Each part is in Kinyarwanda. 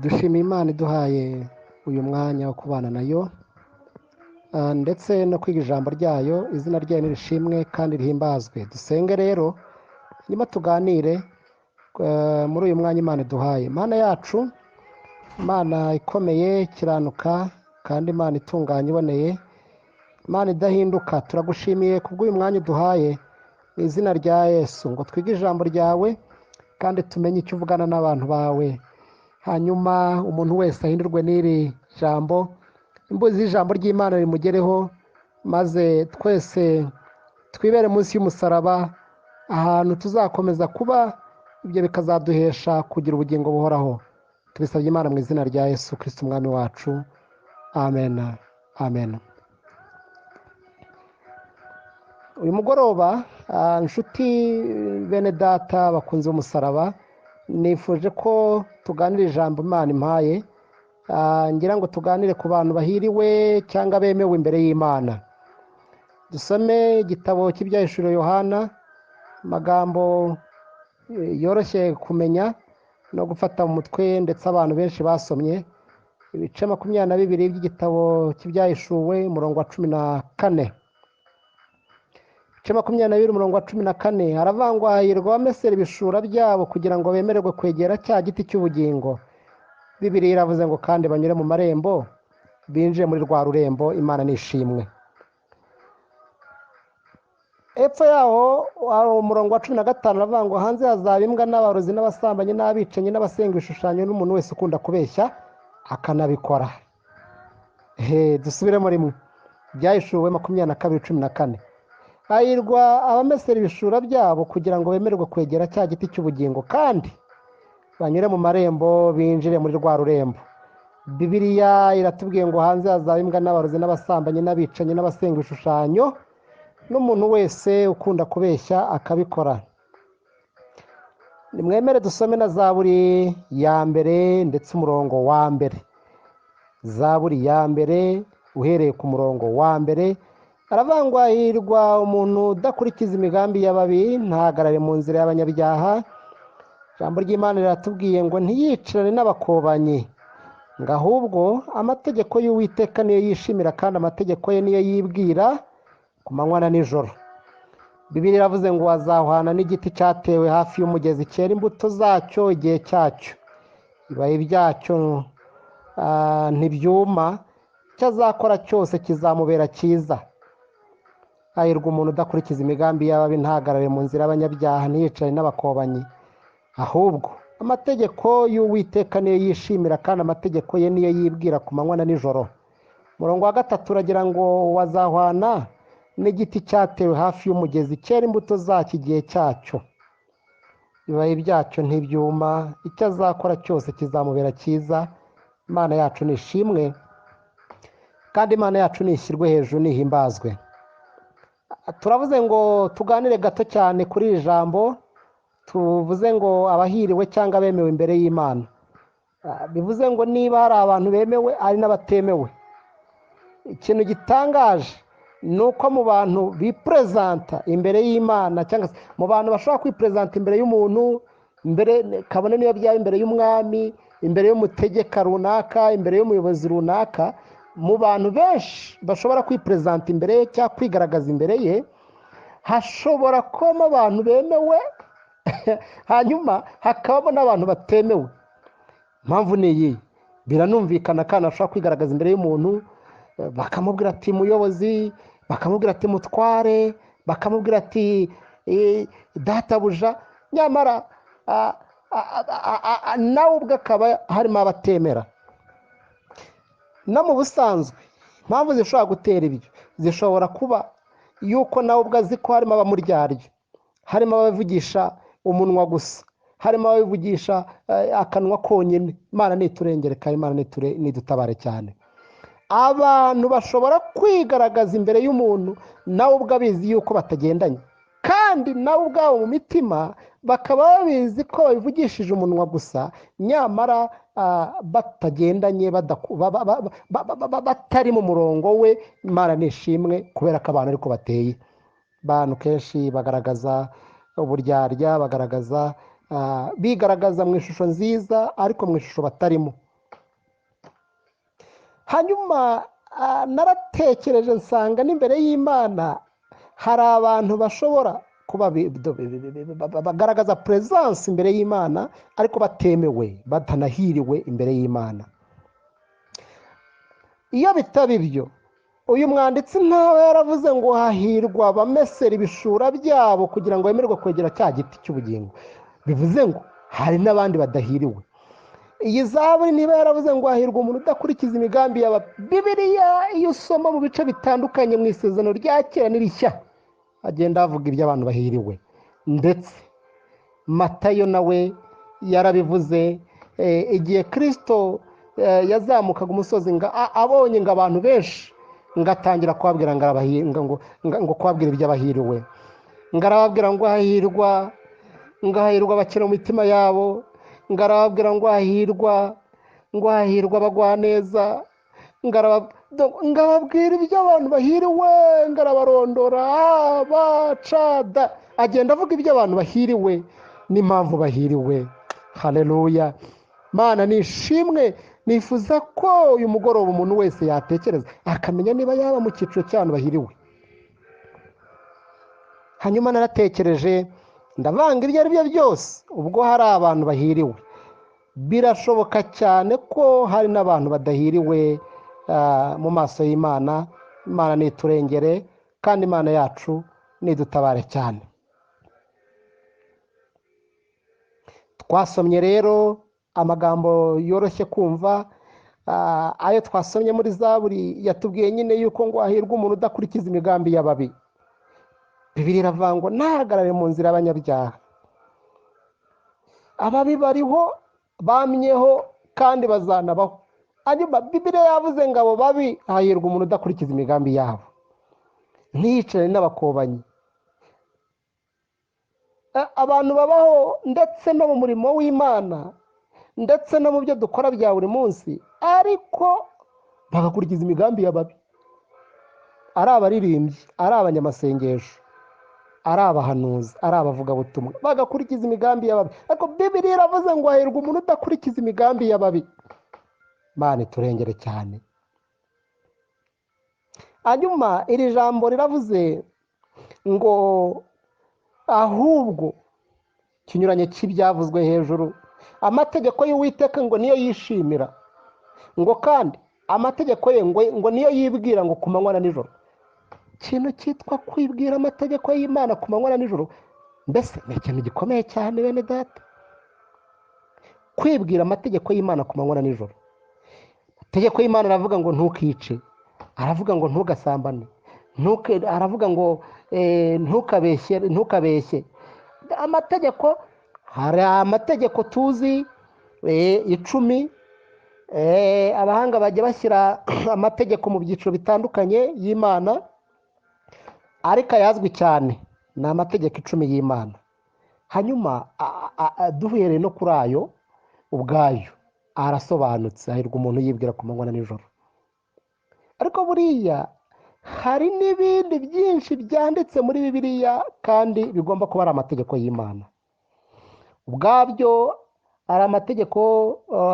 dushima Imana iduhaye uyu mwanya wo kubana nayo ndetse no kwiga ijambo ryayo. Izina ryayo nirishimwe kandi rihimbazwe. Dusenge rero nyuma tuganire muri uyu mwanya Imana iduhaye. Imana yacu, Imana ikomeye, ikiranuka kandi Imana itunganye iboneye, Imana idahinduka, turagushimiye kubw'uyu mwanya uduhaye mu izina rya Yesu, ngo twige ijambo ryawe kandi tumenye icyo uvugana n'abantu bawe, hanyuma umuntu wese ahindurwe n'iri jambo, imbuzi y'ijambo ry'Imana rimugereho, maze twese twibere munsi y'umusaraba, ahantu tuzakomeza kuba, ibyo bikazaduhesha kugira ubugingo buhoraho. Tubisabye Imana mu izina rya Yesu Kristo umwami wacu, amen amen. Uyu mugoroba inshuti bene data bakunze umusaraba, nifuje ko tuganira ijambo Imana impaye, ngira ngo tuganire ku bantu bahiriwe cyangwa bemewe imbere y'Imana. Dusome igitabo cy'ibyahishuriwe Yohana, amagambo yoroshye kumenya no gufata mu mutwe, ndetse abantu benshi basomye ibice 22 by'igitabo cy'ibyahishuwe, umurongo wa 14. Ibice 22 umurongo wa 14 haravangwa hahirwa abamesera ibishura byabo kugira ngo bemererwe kwegera cya giti cy'ubugingo. Bibiliya iravuze ngo kandi banyure mu marembo, binjiye muri rwa rurembo. Imana nishimwe. Epfo yaho umurongo wa 15 haravangwa hanze hazaba imbwa n'abarozi n'abasambanyi n'abicanyi n'abasenga ibishushanyo n'umuntu wese ukunda kubeshya akanabikora. Dusubiremo rimwe. Byahishuwe 22:14. Hahirwa abamesera ibishura byabo kugira ngo bemererwe kwegera cya giti cy'ubugingo kandi banyure mu marembo, binjire muri rwa rurembo. Bibiliya iratubwiye ngo hanze hazaba imbwa n'abarozi n'abasambanyi n'abicanyi n'abasenga ibishushanyo n'umuntu wese ukunda kubeshya akabikora. Nimwemere dusome na Zaburi ya mbere ndetse umurongo wa mbere. Zaburi ya mbere uhereye ku murongo wa mbere haravangwa hahirwa umuntu udakurikiza imigambi y'ababi, ntahagarare mu nzira y'abanyabyaha. Ijambo ry'Imana riratubwiye ngo ntiyicarane n'abakobanyi, ngo ahubwo amategeko y'Uwiteka niyo yishimira kandi amategeko ye niyo yibwira ku manywa na nijoro. Bibiliya iravuze ngo azahwana n'igiti cyatewe hafi y'umugezi, cyera imbuto zacyo igihe cyacyo, ibibabi byacyo ntibyuma, icyo azakora cyose kizamubera cyiza. Hahirwa umuntu udakurikiza imigambi y'ababi, ntahagarare mu nzira y'abanyabyaha, ntiyicare n'abakobanyi, ahubwo amategeko y'Uwiteka niyo yishimira kandi amategeko ye niyo yibwira ku manywa na nijoro. Umurongo wa 3 uragira ngo wazahwana n'igiti cyatewe hafi y'umugezi, cyera imbuto zacyo igihe cyacyo, ibibabi byacyo ntibyuma, icyo azakora cyose kizamubera cyiza. Imana yacu nishimwe kandi Imana yacu nishyirwe hejuru, nihimbazwe. Turavuze ngo tuganire gato cyane kuri iri jambo. Tuvuze ngo abahiriwe cyangwa bemewe imbere y'Imana. Bivuze ngo niba hari abantu bemewe ari n'abatemewe. Ikintu gitangaje ni uko mu bantu bipresenta imbere y'Imana, cyangwa se mu bantu bashobora kwipresenta imbere y'umuntu, imbere kabone niyo byaba imbere y'umwami, imbere y'umutegeka runaka, imbere y'umuyobozi runaka, mu bantu benshi bashobora kwipresenta imbere ye cyangwa kwigaragaza imbere ye, hashobora kubamo abantu bemewe hanyuma hakabamo n'abantu batemewe. Impamvu ni iyi: biranumvikana kandi ashobora kwigaragaza imbere y'umuntu, bakamubwira ati muyobozi, bakamubwira ati mutware, bakamubwira ati databuja, nyamara nawe ubwo akaba harimo abatemera. No mu busanzwe impamvu zishobora gutera ibyo zishobora kuba yuko nawe ubwo azi ko harimo abamuryarya, harimo abavugisha umunwa gusa, harimo abavugisha akanwa konyine. Imana niturengere kandi Imana nidutabare cyane. Abantu bashobora kwigaragaza imbere y'umuntu nawe ubwo abizi yuko batagendanye, kandi nawe ubwabo mu mitima bakaba babizi ko babivugishije umunwa gusa, nyamara batagendanye, batari mu murongo we. Imana nishimwe kubera ko abantu ariko bateye. Abantu kenshi bagaragaza uburyarya, bagaragaza bigaragaza mu ishusho nziza ariko mu ishusho batarimo. hanyuma naratekereje nsanga n'imbere y'Imana hari abantu bashobora kuba bagaragaza presence imbere y'Imana ariko batemewe, batanahiriwe imbere y'Imana. Iyo bitaba ibyo, uyu mwanditsi ntawe yaravuze ngo hahirwa abamesera ibishura byabo kugira ngo bemererwe kwegera cya giti cy'ubugingo. Bivuze ngo hari n'abandi badahiriwe. Iyi zaburi niba yaravuze ngo hahirwa umuntu udakurikiza imigambi y'aba. Bibiliya iyo usoma mu bice bitandukanye mu isezerano rya kera n'irishya, agenda avuga iby'abantu bahiriwe. Ndetse Matayo nawe yarabivuze igihe Kristo yazamukaga umusozi abonye ngo abantu benshi, ngatangira kubabwira ngo kubabwira iby'abahiriwe. Ngarababwira ngo hahirwa abakira mu mitima yabo, ngarababwira ngo hahirwa abagwaneza, ngababwira iby'abantu bahiriwe, ngarabarondora bacada. Agenda avuga iby'abantu bahiriwe n'impamvu bahiriwe. Haleluya, Mana nishimwe. Nifuza ko uyu mugoroba umuntu wese yatekereza akamenya niba yaba mu cyiciro cy'abantu bahiriwe. Hanyuma naratekereje ndavanga ibyo ari byo byose. Ubwo hari abantu bahiriwe, birashoboka cyane ko hari n'abantu badahiriwe mu maso y'Imana. Imana niturengere kandi Imana yacu nidutabare cyane. Twasomye rero amagambo yoroshye kumva, ayo twasomye muri zaburi yatubwiye nyine yuko ngo hahirwa umuntu udakurikiza imigambi y'ababi. Bibiliya iravuga ngo ntahagarare mu nzira y'abanyabyaha. Ababi bariho, bamyeho kandi bazanabaho. Hanyuma Bibiliya yavuze ngo abo babi hahirwa umuntu udakurikiza imigambi yabo, ntiyicare n'abakobanyi. Abantu babaho ndetse no mu murimo w'Imana ndetse no mu byo dukora bya buri munsi, ariko bagakurikiza imigambi y'ababi. Ari abaririmbyi, ari abanyamasengesho, ari abahanuzi, ari abavugabutumwa, bagakurikiza imigambi y'ababi. Ariko Bibiliya iravuze ngo hahirwa umuntu udakurikiza imigambi y'ababi. Mana iturengere cyane. Hanyuma iri jambo riravuze ngo ahubwo kinyuranye cy'ibyavuzwe hejuru, amategeko y'Uwiteka ngo niyo yishimira, ngo kandi amategeko ye ngo niyo yibwira ngo ku manywa na nijoro. Ikintu cyitwa kwibwira amategeko y'Imana ku manywa na nijoro, mbese ni ikintu gikomeye cyane bene data. Kwibwira amategeko y'Imana ku manywa na nijoro. Amategeko y'Imana aravuga ngo ntukice, aravuga ngo ntugasambane, aravuga ngo ntukabeshye. Amategeko, hari amategeko tuzi 10. Abahanga bajya bashyira amategeko mu byiciro bitandukanye y'Imana, ariko ayazwi cyane ni amategeko 10 y'Imana. Hanyuma duhereye no kuri ayo ubwayo arasobanutse, hahirwa umuntu yibwira ku manywa na nijoro. Ariko buriya hari n'ibindi byinshi byanditse muri Bibiliya kandi bigomba kuba ari amategeko y'Imana. Ubwabyo ari amategeko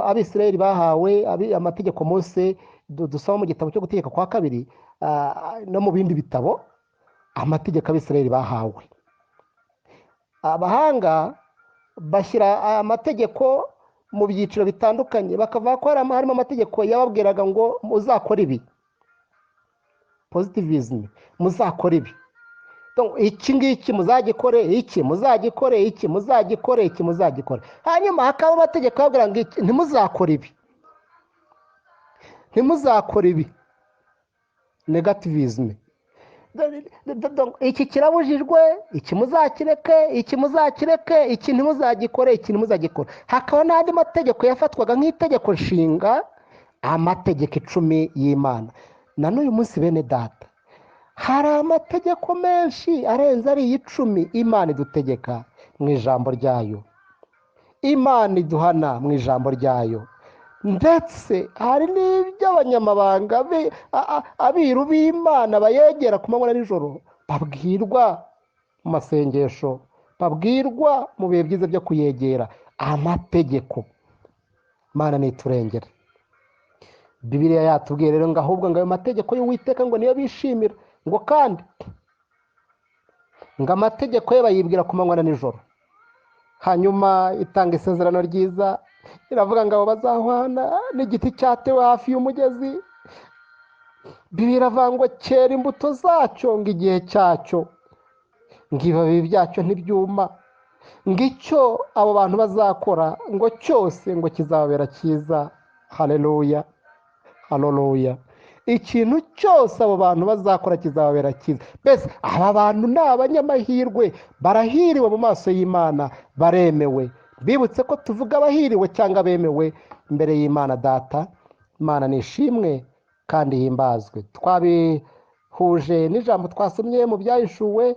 Abisirayeli bahawe, amategeko Mose dusoma mu gitabo cyo gutegeka kwa 2 no mu bindi bitabo, amategeko Abisirayeli bahawe. Abahanga bashyira amategeko mu byiciro bitandukanye, bakavuga ko harimo amategeko yababwiraga ngo muzakora ibi, positivism, muzakora ibi, iki ngiki muzagikore, iki muzagikore, iki muzagikore, iki muzagikore. Hanyuma hakaba amategeko yabwira ngo ntimuzakore ibi, ntimuzakore ibi, negativism. Iki kirabujijwe, iki muzakireke, iki muzakireke, iki ntimuzagikore, iki ntimuzagikore. Hakaba n'andi mategeko yafatwaga nk'itegeko nshinga, amategeko 10 y'Imana. Na n'uyu munsi bene data, hari amategeko menshi arenze ari 10 Imana idutegeka mu ijambo ryayo, Imana iduhana mu ijambo ryayo. Ndetse hari n'iby'abanyamabanga abiru b'Imana bayegera ku manywa na nijoro babwirwa mu masengesho, babwirwa mu bihe byiza byo kuyegera. Amategeko, Imana niturengere. Bibiliya yatubwiye rero ngo ahubwo ngo ayo mategeko y'Uwiteka ngo niyo bishimira, ngo kandi ngo amategeko ye bayibwira ku manywa na nijoro. Hanyuma itanga isezerano ryiza, iravuga ngo abo bazahwana n'igiti cyatewe hafi y'umugezi. Bibiliya iravuga ngo cyera imbuto zacyo ngo igihe cyacyo, ngo ibibabi byacyo ntibyuma, ngo icyo abo bantu bazakora ngo cyose ngo kizababera cyiza. Haleluya, haleluya. Ikintu cyose abo bantu bazakora kizababera cyiza. Mbese aba bantu ni abanyamahirwe, barahiriwe mu maso y'Imana, baremewe. Bibutse ko tuvuga abahiriwe cyangwa bemewe imbere y'Imana Data. Imana nishimwe kandi himbazwe. Twabihuje n'ijambo twasomye mu byahishuwe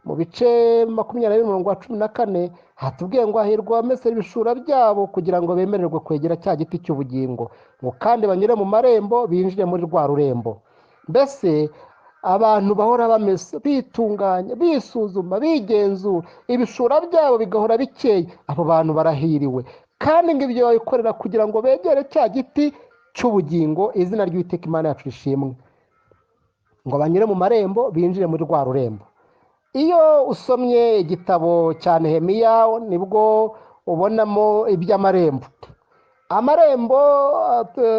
mu bice 20:14, hatubwiye ngo hahirwa abamesera ibishura byabo kugira ngo bemererwe kwegera cya giti cy'ubugingo, ngo kandi banyure mu marembo binjire muri rwa rurembo. Mbese abantu bahora bamesa, bitunganya, bisuzuma, bigenzura, ibishura byabo bigahora bikeye, abo bantu barahiriwe. Kandi ngo ibyo babikorera kugira ngo begere cya giti cy'ubugingo, izina ry'Uwiteka Imana yacu rishimwe, ngo banyure mu marembo binjire muri rwa rurembo. Iyo usomye igitabo cya Nehemiya nibwo ubonamo iby'amarembo. Amarembo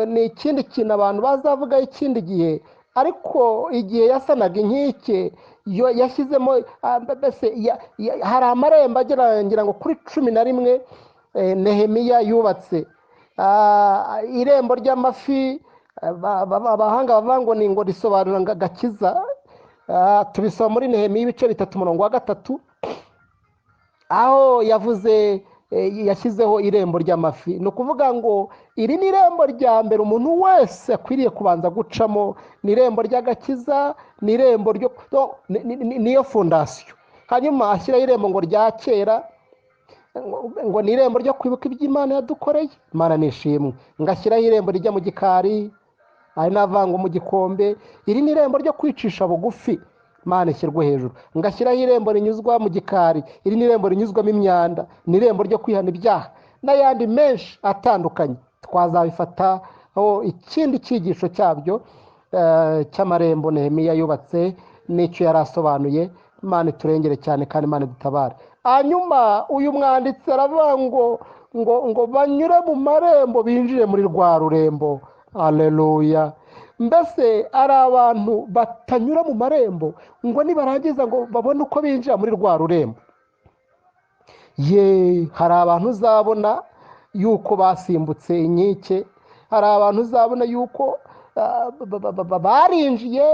ni ikindi kintu abantu bazavuga ikindi gihe, ariko igihe yasanaga inkike yashyizemo hari amarembo agera ngira ngo kuri 11 Nehemiya yubatse. Irembo ry'amafi, abahanga bavuga ngo ni ngo risobanura agakiza. Tubisoma muri Nehemiya 3:3, aho yavuze yashyizeho irembo ry'amafi. Ni ukuvuga ngo iri ni irembo rya mbere umuntu wese akwiriye kubanza gucamo, ni irembo ry'agakiza, ni irembo niyo fondasiyo. Hanyuma ashyiraho irembo ngo rya kera, ngo ni irembo ryo kwibuka iby'Imana yadukoreye. Imana nishimwe. Ngashyiraho irembo rijya mu gikari, ari navango mu gikombe. Iri ni irembo ryo kwicisha bugufi, Imana ishyirwe hejuru. Ngashyiraho irembo rinyuzwa mu gikari. Iri ni irembo rinyuzwamo imyanda, ni irembo ryo kwihana ibyaha, n'ayandi menshi atandukanye. Twazabifataho ikindi cyigisho cyabyo cy'amarembo Nehemiya yubatse n'icyo yari asobanuye. Imana iturengere cyane kandi Imana idutabare. Hanyuma uyu mwanditsi aravuga ngo banyure mu marembo binjire muri rwa rurembo. Haleluya. Mbese ari abantu batanyura mu marembo ngo nibarangiza ngo babone uko binjira muri rwa rurembo. Hari abantu uzabona yuko basimbutse inkike, hari abantu uzabona yuko barinjiye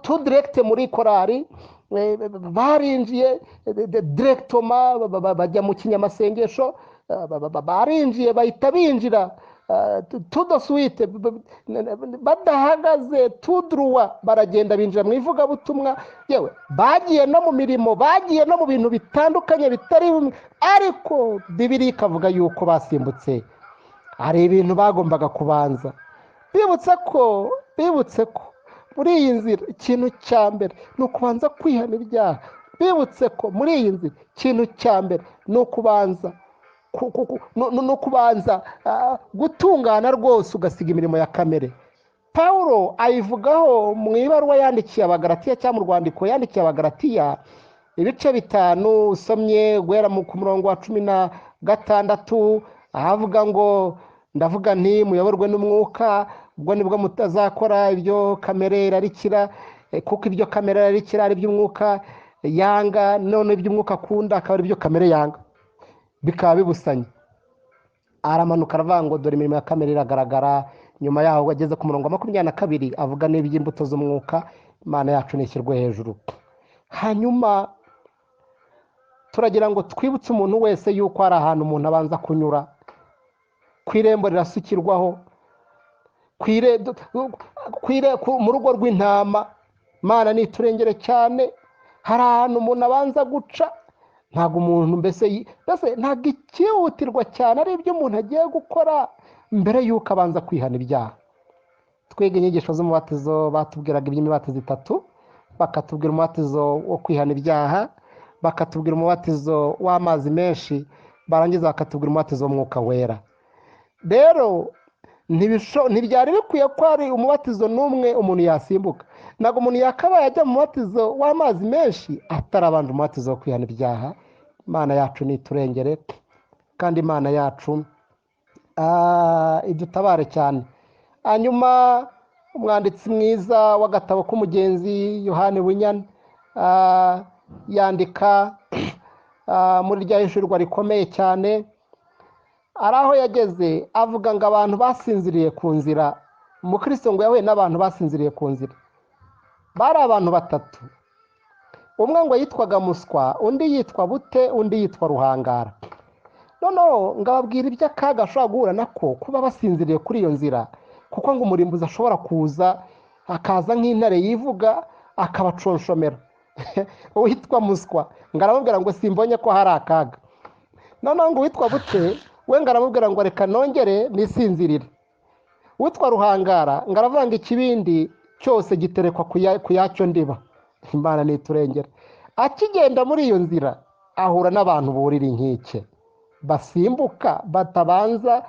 tudiregite muri korari, barinjiye direkitoma bajya mu kinyamasengesho, barinjiye bahita binjira tudasuwite, badahagaze tuduruwa, baragenda binjira mu ivugabutumwa. Yewe bagiye no mu mirimo, bagiye no mu bintu bitandukanye bitari bimwe, ariko Bibiliya ikavuga yuko basimbutse. Hari ibintu bagombaga kubanza. Bibutse ko muri iyi nzira ikintu cya mbere ni ukubanza kwihana ibyaha. Bibutse ko muri iyi nzira ikintu cya mbere ni ukubanza gutungana rwose, ugasiga imirimo ya kamere. Pawulo ayivugaho mu ibaruwa yandikiye Abagalatiya, cyangwa mu rwandiko yandikiye Abagalatiya, ibice 5 usomye guhera ku murongo wa 16, ahavuga ngo ndavuga nti muyoborwe n'umwuka, ubwo nibwo mutazakora ibyo kamere irarikira, kuko ibyo kamere irarikira ari iby'umwuka yanga, none iby'umwuka akunda akaba ari ibyo kamere yanga, bikaba bibusanye. Aramanuka aravuga ngo dore imirimo ya kamere iragaragara. Nyuma yaho ageze ku murongo wa 22 avuga n'iby'imbuto z'umwuka. Imana yacu nishyirwe hejuru. Hanyuma turagira ngo twibutse umuntu wese yuko hari ahantu umuntu abanza kunyura. Ku irembo rirasukirwaho, mu rugo rw'intama. Imana niturengere cyane. Hari ahantu umuntu abanza guca. Ntabwo umuntu mbese ntabwo ikihutirwa cyane ari ibyo umuntu agiye gukora mbere y'uko abanza kwihana ibyaha. Twiga inyigisho z'umubatizo batubwiraga iby'imibatizo 3. bakatubwira umubatizo wo kwihana ibyaha, bakatubwira umubatizo w'amazi menshi, barangiza bakatubwira umubatizo w'umwuka wera. Rero ntibyari bikwiye ko hari umubatizo n'umwe umuntu yasimbuka. Ntabwo umuntu yakabaye ajya mu mubatizo w'amazi menshi atarabanje umubatizo wo kwihana ibyaha. Imana yacu niturengere, kandi Imana yacu idutabare cyane. Hanyuma umwanditsi mwiza w'agatabo k'umugenzi Yohani Bunyana yandika muri rya ihirwe rikomeye cyane, ari aho yageze avuga ngo abantu basinziriye ku nzira. Umukristo ngo yahuye n'abantu basinziriye ku nzira, bari abantu batatu. Umwe ngo yitwaga Muswa, undi yitwa Bute, undi yitwa Ruhangara. Noneho ngababwira iby'akaga ashobora guhura nako kuba basinziriye kuri iyo nzira, kuko ngo umurimbuzi ashobora kuza akaza nk'intare yivuga akabaconshomera. Uwitwa Muswa ngo aramubwira ngo simbonye ko hari akaga. Noneho ngo uwitwa Bute we ngo aramubwira ngo reka nongere nisinzirire. Uwitwa Ruhangara ngo aravuga ngo ikibindi cyose giterekwa ku yacyo ndiba. Imana niturengere. Akigenda muri iyo nzira ahura n'abantu burira inkike, basimbuka batabanza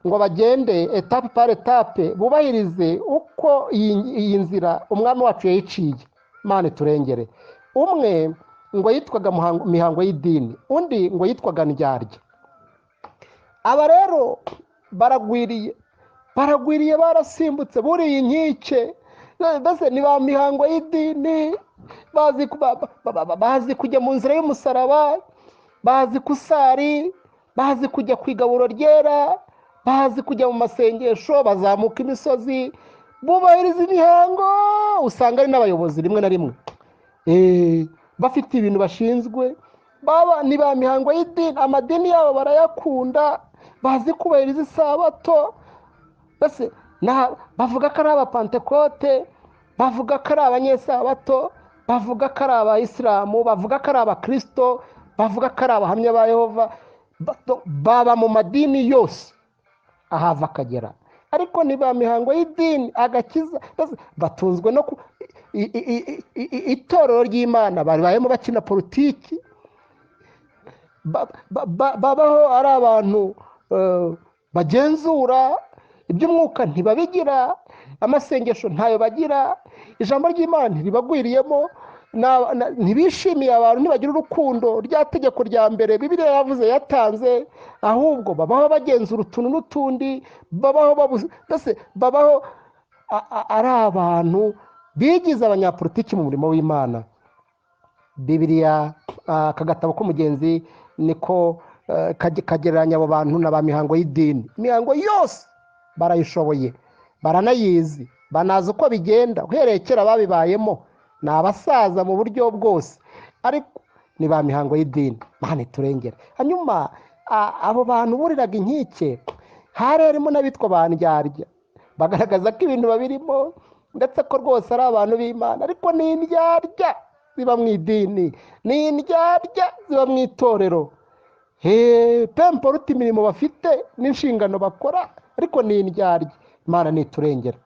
ngo bagende etape par etape, bubahirize uko iyi nzira umwami wacu yayiciye. Imana iturengere. Umwe ngo yitwaga mihango y'idini, undi ngo yitwaga ndyarya. Aba rero baragwiriye barasimbutse buriye inkike. Mbese ni ba mihango y'idini, bazi kujya mu nzira y'umusaraba, bazi kusari, bazi kujya ku igaburo ryera, bazi kujya mu masengesho, bazamuka imisozi, bubahiriza imihango. Usanga ari n'abayobozi rimwe na rimwe bafite ibintu bashinzwe. Ni ba mihango y'idini, amadini yabo barayakunda, bazi kubahiriza isabato. Mbese bavuga ko ari abapantekote, bavuga ko ari abanyesabato, bavuga ko ari abayisilamu, bavuga ko ari abakristo, bavuga ko ari abahamya ba Yehova. Baba mu madini yose ahava akagera, ariko ni ba mihango y'idini, agakiza. Batunzwe no itorero ry'Imana, barimo bakina politiki, babaho ari abantu bagenzura iby'umwuka, ntibabigira. Amasengesho ntayo bagira, ijambo ry'Imana ntibagwiriyemo, ntibishimiye abantu, ntibagira urukundo rya tegeko rya mbere Bibiliya yavuze yatanze, ahubwo babaho bagenzura utuntu n'utundi, babaho ari abantu bigize abanyapolitiki mu murimo w'Imana. Bibiliya aka gatabo k'umugenzi niko kagereranya abo bantu na ba mihango y'idini. Imihango yose barayishoboye, baranayizi, banazi uko bigenda, uhereye kera babibayemo, ni abasaza mu buryo bwose, ariko ni ba mihango y'idini. Imana iturengere. Hanyuma abo bantu buriraga inkike hari harimo n'abitwa ba ndyarya, bagaragaza ko ibintu babirimo ndetse ko rwose ari abantu b'Imana, ariko ni indyarya ziba mu idini, ni indyarya ziba mu itorero. Pemporuta imirimo bafite n'inshingano bakora, ariko ni indyarya. Imana niturengera.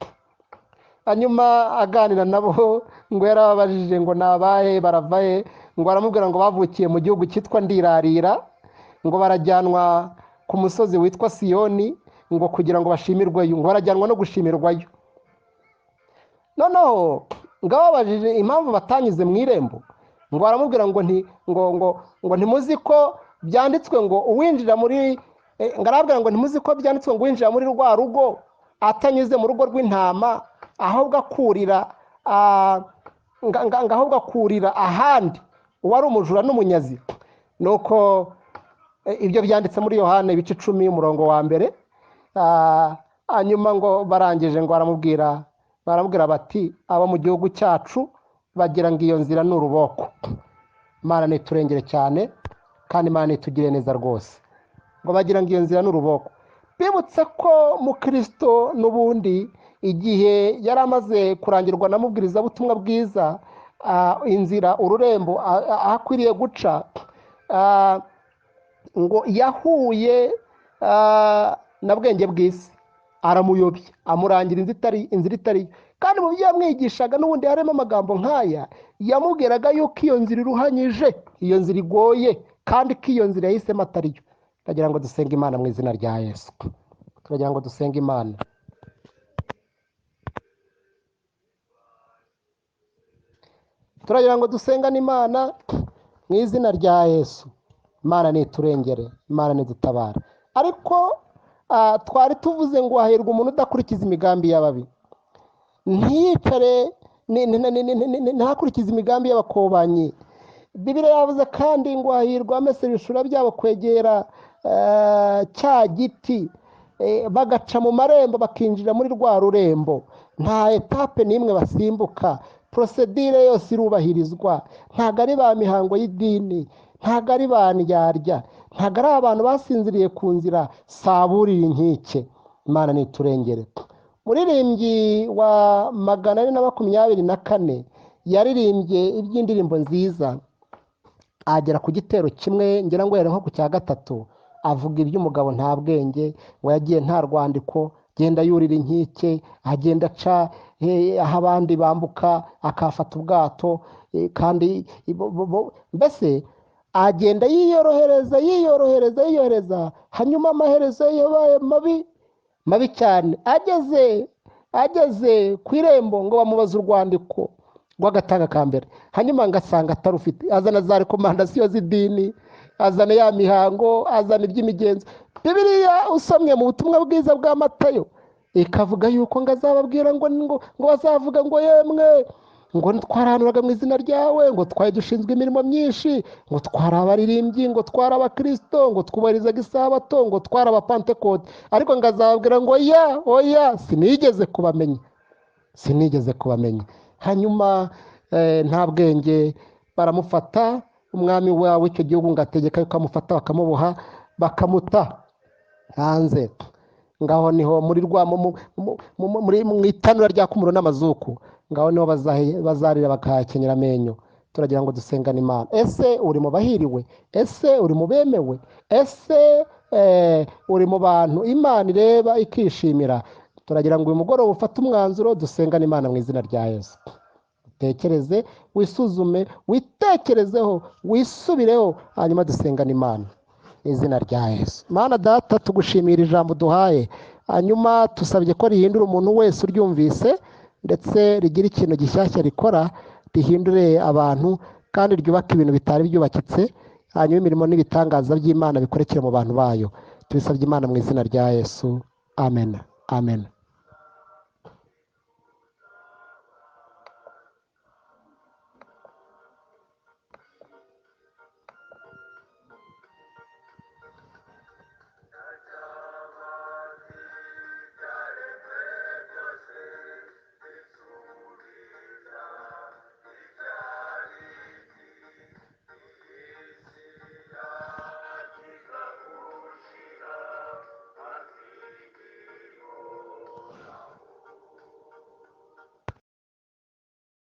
Hanyuma aganira nabo ngo yarababajije ngo nabahe baravahe, ngo aramubwira ngo bavukiye mu gihugu cyitwa Ndirarira, ngo barajyanwa ku musozi witwa Siyoni, ngo kugira ngo bashimirweyo, ngo barajyanwa no gushimirwayo. Noneho ngo ababajije impamvu batanyuze mu irembo, ngo aramubwira ngo ntimuzi ko byanditswe ngo uwinjira muri, ngo arabwira ngo ntimuzi ko byanditswe ngo uwinjira muri rwa rugo atanyuze mu rugo rw'intama, ahubwo akurira ahandi uwari umujura n'umunyazi. Nuko ibyo byanditse muri Yohana ibice 10 umurongo wa mbere. Hanyuma ngo barangije ngo baramubwira bati abo mu gihugu cyacu bagira ngo iyo nzira ni uruboko. Imana niturengere cyane, kandi Imana itugire neza rwose. Ngo bagira ngo iyo nzira ni uruboko. Bibutse ko mu Kristo n'ubundi igihe yari amaze kurangirwa na mubwirizabutumwa bwiza, inzira ururembo akwiriye guca, ngo yahuye na bwenge bw'isi, aramuyobya, amurangira inzira itari, kandi mu byo yamwigishaga n'ubundi harimo amagambo nk'aya yamubwiraga yuko iyo nzira iruhanyije, iyo nzira igoye, kandi ko iyo nzira yahisemo atariyo. turagira ngo dusenge Imana mu izina rya Yesu. turagira ngo dusenge Imana. turagira ngo dusengane Imana mu izina rya Yesu. Imana niturengere, Imana nidutabara. ariko twari tuvuze ngo hahirwa umuntu udakurikiza imigambi y'ababi, ntiyicare ntakurikize imigambi y'abakobanyi. Bibiliya yavuze kandi ngo hahirwa amese ibishura byabo kwegera cya giti, bagaca mu marembo bakinjira muri rwa rurembo. Nta etape n'imwe basimbuka, porosedire yose irubahirizwa. Ntabwo ari ba mihango y'idini, ntabwo ari ba ndyarya, ntabwo ari abantu basinziriye ku nzira, saburira inkike. Imana niturengere. Muririmbyi wa 424 yaririmbye iby'indirimbo nziza, agera ku gitero kimwe, ngira ngo yari nko ku cya gatatu, avuga iby'umugabo nta bwenge, ngo yagiye nta rwandiko, genda yurira inkike, agenda aca aho abandi bambuka, akafata ubwato, kandi mbese agenda yiyorohereza, hanyuma amaherezo yabaye mabi cyane. ageze ku irembo ngo bamubaze urwandiko rw'agatanga ka mbere, hanyuma ngasanga atarufite. Azana za rekomandasiyo z'idini, azana ya mihango, azana iby'imigenzo. Bibiliya usomye mu butumwa bwiza bwa Matayo ikavuga yuko ngo azababwira ngo bazavuga ngo yemwe, ngo twarahanuraga mu izina ryawe, ngo twari dushinzwe imirimo myinshi, ngo twari abaririmbyi, ngo twari abakristo, ngo twubahirizaga isabato, ngo twari abapantekote. Ariko ngo azababwira ngo oya, sinigeze kubamenya. Hanyuma nta bwenge baramufata, umwami wawe icyo gihugu ngo ategeka yuko amufata, bakamuboha, bakamuta hanze. Ngaho niho mu itanura rya kumuro n'amazuku, ngaho niho bazarira bakakenyera amenyo. turagira ngo dusengane Imana. Ese uri mu bahiriwe? Ese uri mu bemewe? Ese uri mu bantu Imana ireba ikishimira? Turagira ngo uyu mugoroba ufate umwanzuro, dusengane Imana mu izina rya Yesu. Utekereze, wisuzume, witekerezeho, wisubireho, hanyuma dusengane Imana mu izina rya Yesu. Mana Data, tugushimira ijambo duhaye, hanyuma tusabye ko rihindura umuntu wese uryumvise, ndetse rigira ikintu gishyashya rikora, rihindure abantu kandi ryubake ibintu bitari byubakitse, hanyuma imirimo n'ibitangaza by'Imana bikorekere mu bantu bayo. Tubisabye Imana mu izina rya Yesu. Amen.